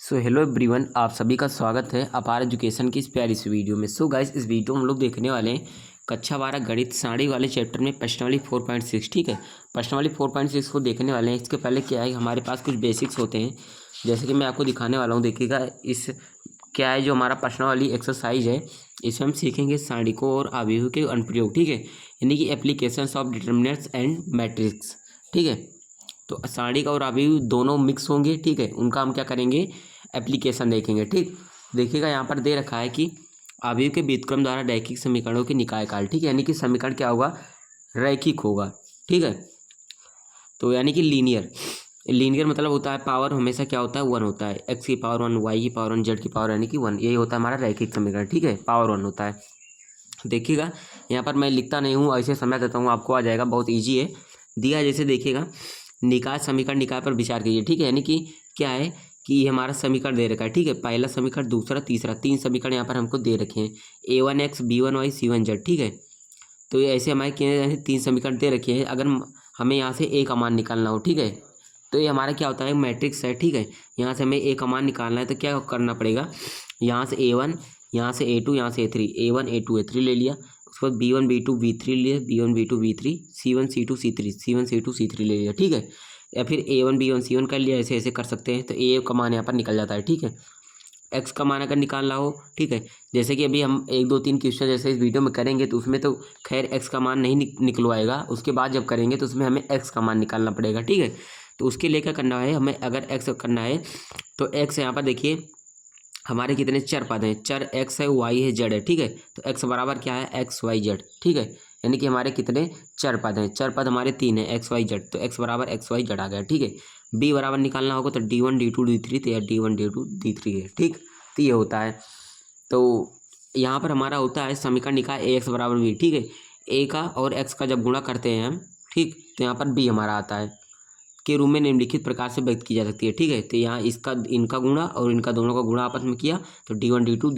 So hello everyone, आप सभी का स्वागत है अपार एजुकेशन की इस प्यारी सी वीडियो में। सो गाइस, इस वीडियो में हम लोग देखने वाले हैं कक्षा 12 गणित सारणी वाले चैप्टर में प्रश्नावली 4.6। ठीक है, प्रश्नावली 4.6 को देखने वाले हैं। इसके पहले क्या है, हमारे पास कुछ बेसिक्स होते हैं, जैसे कि मैं आपको दिखाने वाला हूँ। देखिएगा, इस क्या है जो हमारा प्रश्नावली एक्सरसाइज है, इसमें हम सीखेंगे सारणी को और अवयवों के अनुप्रयोग। ठीक है, यानी कि applications of determinants and matrix. ठीक है, तो सारणी का और अवयव दोनों मिक्स होंगे। ठीक है, उनका हम क्या करेंगे, एप्लीकेशन देखेंगे। ठीक, देखिएगा यहाँ पर दे रखा है कि अवयव के व्युत्क्रम द्वारा रैखिक समीकरणों के निकाय काल। ठीक है, यानी कि समीकरण क्या होगा, रैखिक होगा। ठीक है, तो यानी कि लीनियर। लीनियर मतलब होता है पावर हमेशा क्या होता है, 1 होता है। एक्स की पावर 1, वाई की पावर 1, जेड की पावर यानी कि 1, यही होता है हमारा रैखिक समीकरण। ठीक है, पावर 1 होता है। देखिएगा यहाँ पर मैं लिखता नहीं हूँ, ऐसे समझ देता हूँ, आपको आ जाएगा, बहुत ईजी है। दिया जैसे देखिएगा, निकाय समीकरण निकाय पर विचार कीजिए। ठीक है, यानी कि क्या है कि ये हमारा समीकरण दे रखा है। ठीक है, पहला समीकरण, दूसरा, तीसरा, 3 समीकरण यहाँ पर हमको दे रखे हैं। A1x B1y C1z। ठीक है, तो ये ऐसे हमारे क्या 3 समीकरण दे रखे हैं। अगर हमें यहाँ से ए का मान निकालना हो, ठीक है, तो ये हमारा क्या होता है, मैट्रिक्स है। ठीक है, यहाँ से हमें ए का मान निकालना है तो क्या करना पड़ेगा, यहाँ से A1, यहाँ से A2, यहाँ से A3, A1 A2 A3 ले लिया। उसके बाद B1 B2 B3 लिया, B1 B2 B3, C1 C2 C3, C1 C2 C3 ले लिया। ठीक है, या फिर A1 B1 C1 कर लिया, ऐसे ऐसे कर सकते हैं। तो ए का मान यहाँ पर निकल जाता है। ठीक है, एक्स का मान अगर निकालना हो, ठीक है, जैसे कि अभी हम 1 2 3 क्वेश्चन जैसे इस वीडियो में करेंगे, तो उसमें तो खैर एक्स का मान नहीं निकलवाएगा। उसके बाद जब करेंगे तो उसमें हमें एक्स का मान निकालना पड़ेगा। ठीक है, तो उसके लिए क्या करना है, हमें अगर एक्स करना है तो एक्स यहाँ पर देखिए हमारे कितने चर पद हैं, चर एक्स है, वाई है, जेड है। ठीक है, तो एक्स बराबर क्या है, एक्स वाई जेड। ठीक है, यानी कि हमारे कितने चर पद हैं, चर पद हमारे 3 हैं, एक्स वाई जेड, तो एक्स बराबर एक्स वाई जेड आ गया। ठीक है, बी बराबर निकालना होगा तो D1 D2 D3, तो या D1 D2 D3 है। ठीक, तो ये होता है। तो यहाँ पर हमारा होता है समीकरण निकाय ए एक्स बराबर बी। ठीक है, ए का और एक्स का जब गुणा करते हैं हम, ठीक, तो यहाँ पर बी हमारा आता है के रूप में निम्नलिखित प्रकार से व्यक्त की जा सकती है। ठीक है, तो यहाँ इसका इनका गुणा और इनका दोनों का गुणा आपस में किया तो D1 D2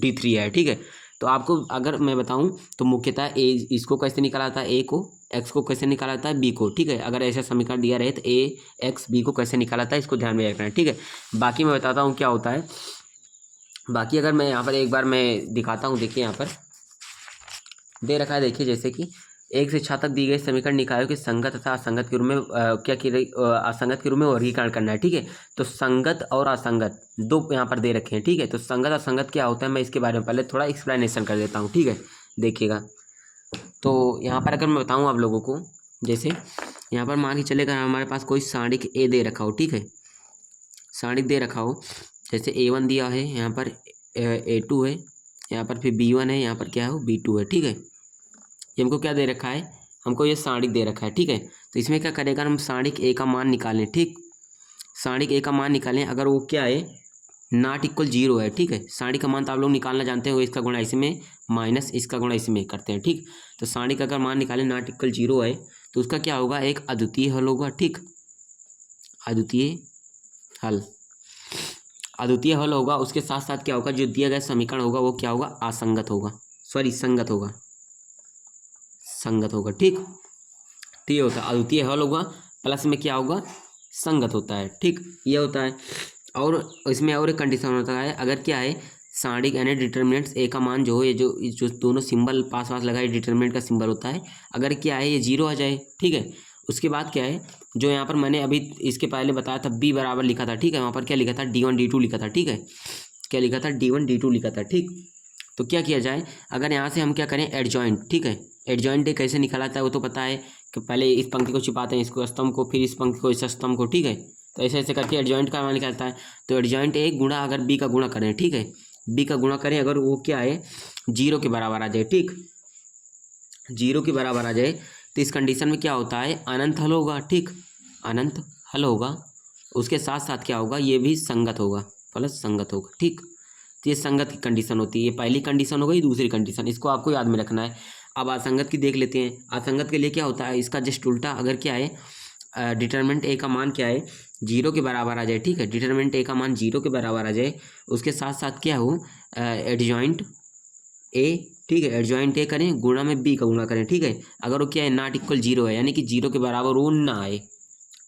D3 है। ठीक है, तो आपको अगर मैं बताऊं तो मुख्यतः ए इसको कैसे निकाला जाता है, ए को, एक्स को कैसे निकाला जाता है, बी को। ठीक है, अगर ऐसा समीकरण दिया रहे तो ए एक्स बी को कैसे निकाला जाता है, इसको ध्यान में रखना है। ठीक है, बाकी मैं बताता हूँ क्या होता है। बाकी अगर मैं यहाँ पर एक बार मैं दिखाता हूँ, देखिए यहाँ पर दे रखा है। देखिए जैसे कि 1 से 6 तक दी गई समीकरण निकायों के संगत तथा असंगत के रूप में असंगत के रूप में वर्गीकरण करना है। ठीक है, तो संगत और असंगत दो यहाँ पर दे रखे हैं। ठीक है, तो संगत असंगत क्या होता है, मैं इसके बारे में पहले थोड़ा एक्सप्लेनेशन कर देता हूँ। ठीक है, देखिएगा, तो यहाँ पर अगर मैं बताऊँ आप लोगों को, जैसे यहाँ पर मान के चलेगा हमारे पास कोई सारणिक ए दे रखा हो। ठीक है, सारणिक दे रखा हो, जैसे A1 दिया है, यहाँ पर A2 है, यहाँ पर फिर B1 है, यहाँ पर क्या है, B2 है। ठीक है, ये हमको क्या दे रखा है, हमको ये सारणिक दे रखा है। ठीक है, तो इसमें क्या करेगा, हम सारणिक ए का मान निकालें। ठीक, सारणिक ए का मान निकालें, अगर वो क्या है, नॉट इक्वल 0 है। ठीक है, सारणिक का मान तो आप लोग निकालना जानते हो, इसका गुणा इसमें माइनस इसका गुणा इसमें करते हैं। ठीक, तो सारणिक अगर मान निकालें नॉट इक्वल 0 है तो उसका क्या होगा, एक अद्वितीय हल होगा। ठीक, अद्वितीय हल, अद्वितीय हल होगा। उसके साथ साथ क्या होगा, जो दिया गया समीकरण होगा वो क्या होगा, असंगत होगा, सॉरी संगत होगा, संगत होगा। ठीक, तो ये होता है अद्वितीय हल होगा, प्लस में क्या होगा, संगत होता है। ठीक, ये होता है। और इसमें और एक कंडीशन होता है, अगर क्या है, सारणिक यानी डिटर्मिनेंट्स ए का मान जो है, जो दोनों सिंबल पास पास लगाए डिटर्मिनेंट का सिंबल होता है, अगर क्या है ये 0 आ जाए। ठीक है, उसके बाद क्या है, जो यहाँ पर मैंने अभी इसके पहले बताया था, बी बराबर लिखा था। ठीक है, वहाँ पर क्या लिखा था, D1 D2 लिखा था। ठीक है, क्या लिखा था, D1 D2 लिखा था। ठीक, तो क्या किया जाए, अगर यहाँ से हम क्या करें, एडजॉइंट। ठीक है, एडजॉइंट कैसे निकाला जाता है वो तो पता है कि पहले इस पंक्ति को छिपाते हैं, इसको स्तंभ को, फिर इस पंक्ति को, इस स्तंभ को। ठीक है, तो ऐसे ऐसे करके एडजॉइंट का मान निकलता है। तो एडजॉइंट ए गुणा अगर बी का गुणा करें, ठीक है, बी का गुणा करें, अगर वो क्या है, 0 के बराबर आ जाए। ठीक, 0 के बराबर आ जाए तो इस कंडीशन में क्या होता है, अनंत हल होगा। ठीक, अनंत हल होगा। उसके साथ साथ क्या होगा, ये भी संगत होगा, प्लस संगत होगा। ठीक, तो ये संगत की कंडीशन होती है। ये पहली कंडीशन हो गई, दूसरी कंडीशन, इसको आपको याद में रखना है। अब असंगत की देख लेते हैं। असंगत के लिए क्या होता है, इसका जस्ट उल्टा, अगर क्या है, डिटरमिनेंट ए का मान क्या है, 0 के बराबर आ जाए। ठीक है, डिटरमिनेंट ए का मान 0 के बराबर आ जाए, उसके साथ साथ क्या हो, एडजॉइंट ए, ठीक है, एडजॉइंट ए करें, गुणा में बी का गुणा करें। ठीक है, अगर वो क्या है, नॉट इक्वल 0 है, यानी कि 0 के बराबर वो ना आए।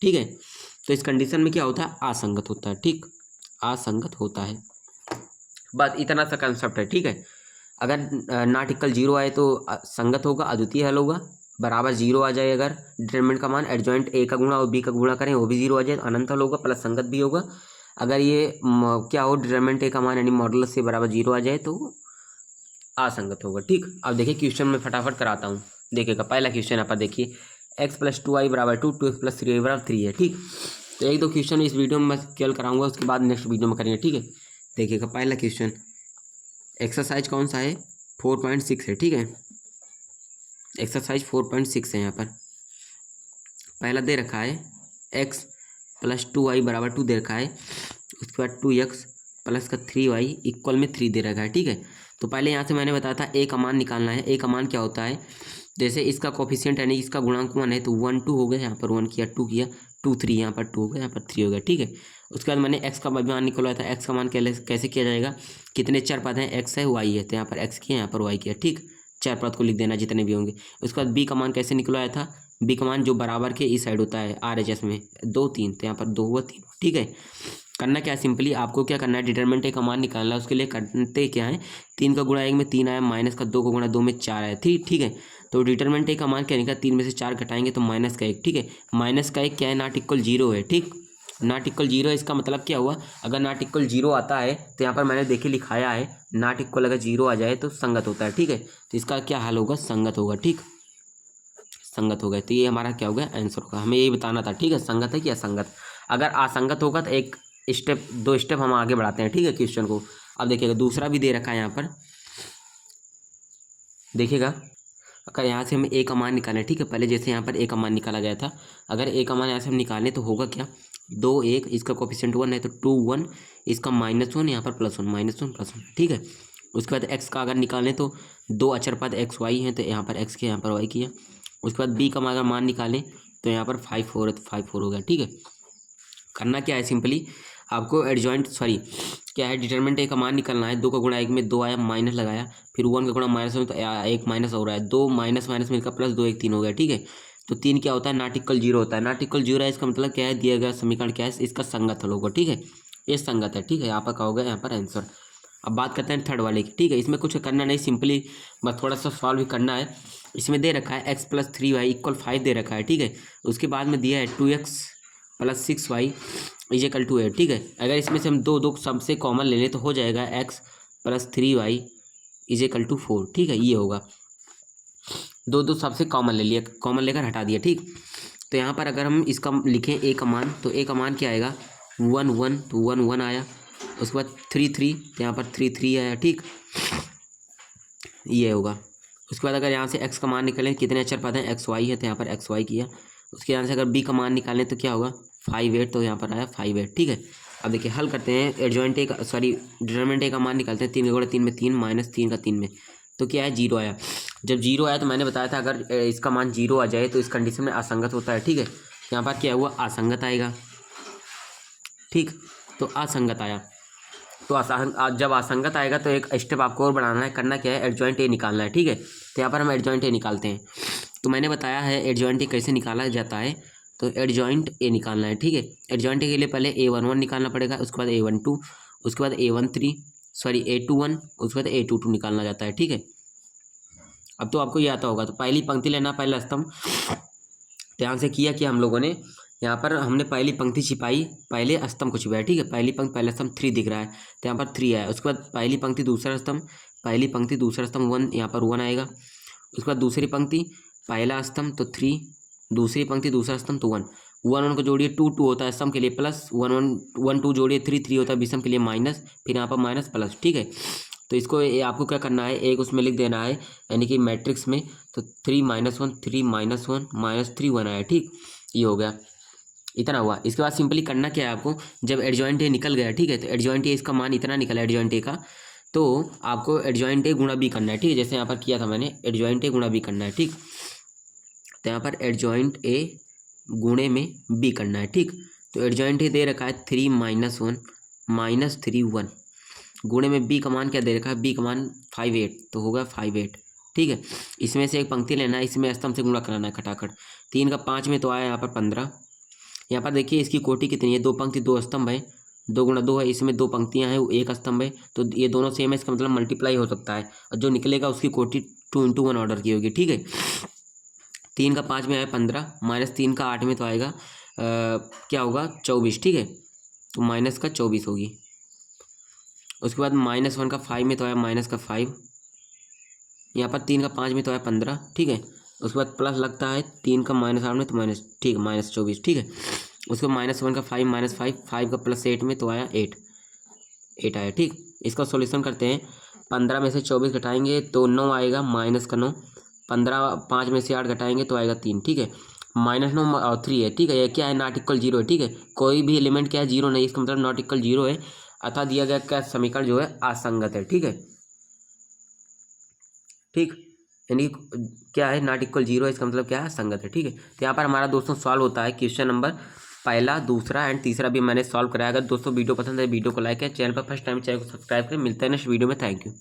ठीक है, तो इस कंडीशन में क्या होता है, असंगत होता है। ठीक, असंगत होता है। बस इतना सा कंसेप्ट है, ठीक है। अगर नॉट इक्वल जीरो आए तो संगत होगा, अद्वितीय हल होगा। बराबर जीरो आ जाए अगर डिटरमिनेंट का मान, एडजॉइंट ए का गुणा और बी का गुणा करें वो भी जीरो आ जाए तो अनंत हल होगा, प्लस संगत भी होगा। अगर ये क्या हो, डिटरमिनेंट ए का मान यानी मॉडुलस से बराबर जीरो आ जाए तो असंगत होगा, ठीक। अब देखिए क्वेश्चन में फटाफट कराता हूँ। देखिएगा पहला क्वेश्चन यहाँ पर देखिए, एक्स प्लस 2y बराबर 2, 2x प्लस 3y बराबर 3 है, ठीक। तो एक दो क्वेश्चन इस वीडियो में मैं केवल कराऊंगा, उसके बाद नेक्स्ट वीडियो में करेंगे, ठीक है। देखिएगा पहला क्वेश्चन, एक्सरसाइज कौन सा है, 4.6 है, ठीक है। एक्सरसाइज 4.6 है। यहाँ पर पहला दे रखा है एक्स प्लस 2y बराबर 2 दे रखा है, उसके बाद 2x प्लस का 3y इक्वल में 3 दे रखा है, ठीक है। तो पहले यहाँ से मैंने बताया था ए का मान निकालना है। ए का मान क्या होता है, जैसे इसका कोफिशिएंट यानी इसका गुणांक 1 है तो 1 2 हो गया, यहाँ पर 1 किया 2 किया 2 3, यहाँ पर 2 हो गया, यहाँ पर 3 हो गया, ठीक है। उसके बाद मैंने एक्स का मान निकलवाया था। एक्स का मान कैसे किया जाएगा, कितने चर पद हैं, एक्स है वाई है, तो यहाँ पर एक्स किया यहाँ पर वाई किया, ठीक। चार पद को लिख देना जितने भी होंगे। उसके बाद बी का मान कैसे निकलवाया था, बी का मान जो बराबर के इस साइड होता है RHS में 2 3, तो यहाँ पर 2 हुआ 3, ठीक है। करना क्या है, सिंपली आपको क्या करना है, डिटरमिनेंट ए का मान निकालना है। उसके लिए करते क्या है, 3 का गुणा 1 में 3 आया, माइनस का 2 का गुणा 2 में 4 आया, ठीक है। तो डिटरमिनेंट ए का मान क्या निकला, 3 में से 4 घटाएंगे तो माइनस का 1, ठीक है। माइनस का 1 क्या है, नॉट इक्वल जीरो है, ठीक। नॉट इक्वल जीरो, इसका मतलब क्या हुआ, अगर नॉट इक्वल जीरो आता है तो यहाँ पर मैंने देखिए लिखाया है, नॉट इक्वल अगर जीरो आ जाए तो संगत होता है, ठीक है। तो इसका क्या हल होगा, संगत होगा, ठीक। संगत होगा, तो ये हमारा क्या होगा, आंसर होगा। हमें यही बताना था, ठीक है, संगत है कि असंगत। अगर असंगत होगा तो एक स्टेप 2 स्टेप हम आगे बढ़ाते हैं, ठीक है, क्वेश्चन को। अब देखिएगा दूसरा भी दे रखा है यहाँ पर, देखिएगा। अगर यहाँ से हम ए का मान निकालें, ठीक है, पहले जैसे यहाँ पर ए का मान निकाला गया था, अगर ए का मान यहाँ से हम निकालें तो होगा क्या, 2 1, इसका कोफिशिएंट 1 है तो 2 1, इसका -1, यहाँ पर +1, -1 +1, ठीक है। उसके बाद एक्स का अगर निकालें तो 2 अचर पद एक्स वाई हैं, तो यहाँ पर एक्स किया यहाँ पर वाई किया। उसके बाद बी का अगर मान निकालें तो यहाँ पर 5 4 है तो 5 4 हो गया, ठीक है। करना क्या है, सिंपली आपको एडजॉइंट क्या है, डिटरमिनेंट ए का मान निकालना है। 2 का गुणा 1 में 2 आया, माइनस लगाया, फिर 1 का गुणा माइनस में तो 1 माइनस हो रहा है, 2 माइनस माइनस मिलकर प्लस 2 1 3 हो गया, ठीक है। तो 3 क्या होता है, नॉट इक्वल जीरो होता है। नॉट इक्वल जीरो है, इसका मतलब क्या है, दिया गया समीकरण क्या है, इसका संगत हल होगा, ठीक है। ये संगत है, ठीक है, यहाँ पर क्या होगा, यहाँ पर आंसर। अब बात करते हैं थर्ड वाले की, ठीक है। इसमें कुछ करना नहीं, सिंपली बस थोड़ा सा सॉल्व भी करना है। इसमें दे रखा है एक्स प्लस 3y इक्वल 5 दे रखा है, ठीक है। उसके बाद में दिया है 2x plus 6y equal to 8, ठीक है। अगर इसमें से हम दो सबसे कॉमन ले लें तो हो जाएगा x plus 3y equal to 4, ठीक है, ये होगा। दो सबसे कॉमन ले लिया, कॉमन लेकर हटा दिया, ठीक। तो यहाँ पर अगर हम इसका लिखें ए का मान, तो ए का मान क्या आएगा, 1 1, तो 1 1 आया। उसके बाद 3 3, तो यहाँ पर 3 3 आया, ठीक, ये होगा। उसके बाद अगर यहाँ से x का मान निकालें, कितने अक्षर पद हैं, एक्स वाई है, तो यहाँ पर एक्स वाई किया। उसके यहाँ से अगर b का मान निकालें तो क्या होगा, 5 8, तो यहाँ पर आया 5 8, ठीक है। अब देखिए हल करते हैं, एडजॉइंट ए का डिटरमिनेंट ए का मान निकालते हैं। 3 का गुणा 3 में 3, माइनस 3 का 3 में, तो क्या है, जीरो आया। जब जीरो आया तो मैंने बताया था अगर इसका मान जीरो आ जाए तो इस कंडीशन में असंगत होता है, ठीक है। यहाँ पर क्या हुआ, असंगत आएगा, ठीक। तो असंगत आया, तो जब असंगत आएगा तो एक स्टेप आपको और बढ़ाना है। करना क्या है, एडजॉइंट ए निकालना है, ठीक है। तो यहाँ पर हम एडजॉइंट ए निकालते हैं। तो मैंने बताया है एडजॉइंट ए कैसे निकाला जाता है, तो एडजॉइंट ए निकालना है, ठीक है। एडजॉइंट ए के लिए पहले A11 निकालना पड़ेगा, उसके बाद A12, उसके बाद A21, उसके बाद A22 निकालना जाता है, ठीक है। अब तो आपको ये आता होगा। तो पहली पंक्ति लेना, पहला स्तंभ। ध्यान से किया कि हम लोगों ने यहाँ पर हमने पहली पंक्ति छिपाई, पहले स्तंभ को छिपाया, ठीक है। पहली पंक्ति पहला स्तंभ 3 दिख रहा है, तो यहाँ पर 3 आया। उसके बाद पहली पंक्ति दूसरा स्तंभ, पहली पंक्ति दूसरा स्तंभ 1, यहाँ पर 1 आएगा। उसके बाद दूसरी पंक्ति पहला स्तंभ तो 3, दूसरी पंक्ति दूसरा स्तंभ तो 1 1 को जोड़िए 2 2 होता है स्तंभ के लिए, प्लस 1 1 1 2 जोड़िए 3 3 होता है विषम के लिए, माइनस, फिर यहाँ पर माइनस प्लस, ठीक है। तो इसको आपको क्या करना है, एक उसमें लिख देना है, यानी कि मैट्रिक्स में। तो 3 -1 3 -1 -3 1 आया, ठीक, ये हो गया, इतना हुआ। इसके बाद सिंपली करना क्या है आपको, जब एडजॉइंट ए निकल गया, ठीक है, तो एडजॉइंट ए इसका मान इतना निकला एडजॉइंट ए का, तो आपको एडजॉइंट ए गुणा बी करना है, ठीक है। जैसे यहाँ पर किया था मैंने, एडजॉइंट ए गुणा बी करना है, ठीक। तो यहाँ पर एडजॉइंट ए गुणे में बी करना है, ठीक। तो एडजॉइंट ए दे रखा है 3 -1 -3 1, गुणे में बी का मान क्या दे रखा है, बी का मान 5 8, तो होगा 5 8, ठीक है। इसमें से एक पंक्ति लेना है, इसमें स्तंभ से गुणा कराना है खटाखट। 3 का 5 में तो आया यहाँ पर 15। यहाँ पर देखिए इसकी कोटि कितनी है, 2 पंक्ति 2 स्तंभ है, 2 गुणा 2 है, इसमें 2 पंक्तियां हैं, वो एक स्तंभ है, तो ये दोनों सेम है, इसका मतलब मल्टीप्लाई हो सकता है, और जो निकलेगा उसकी कोटि 2 × 1 ऑर्डर की होगी। ठीक है, 3 का 5 में आया 15, -3 का 8 में तो आएगा क्या होगा 24। ठीक है, तो माइनस का 24 होगी। उसके बाद -1 का 5 में तो आया -5, यहाँ पर 3 का 5 में तो आया 15। ठीक है, उसके बाद प्लस लगता है 3 का -8 में तो माइनस, ठीक है -24। ठीक है, उसके बाद -1 का 5 -5, 5 का +8 में तो आया 8 आया। ठीक, इसका सॉल्यूशन करते हैं। 15 में से 24 घटाएंगे तो 9 आएगा, -9। 15 5 में से 8 घटाएंगे तो आएगा 3। ठीक है, -9 और 3 है। ठीक है, ये क्या है, नॉट इक्वल 0 है। ठीक है, कोई भी एलिमेंट क्या है, 0 नहीं, इसका मतलब नॉट इक्वल 0 है, अतः दिया गया क्या समीकरण जो है असंगत है। ठीक है, ठीक, यानी क्या है, नॉट इक्वल 0 है, इसका मतलब क्या है, संगत है। ठीक है, तो यहाँ पर हमारा दोस्तों सॉल्व होता है क्वेश्चन नंबर पहला, दूसरा एंड तीसरा भी मैंने सॉल्व कराया। अगर दोस्तों वीडियो पसंद है वीडियो को लाइक है, चैनल पर फर्स्ट टाइम चैनल को सब्सक्राइब करें। मिलते हैं नेक्स्ट वीडियो में, थैंक यू।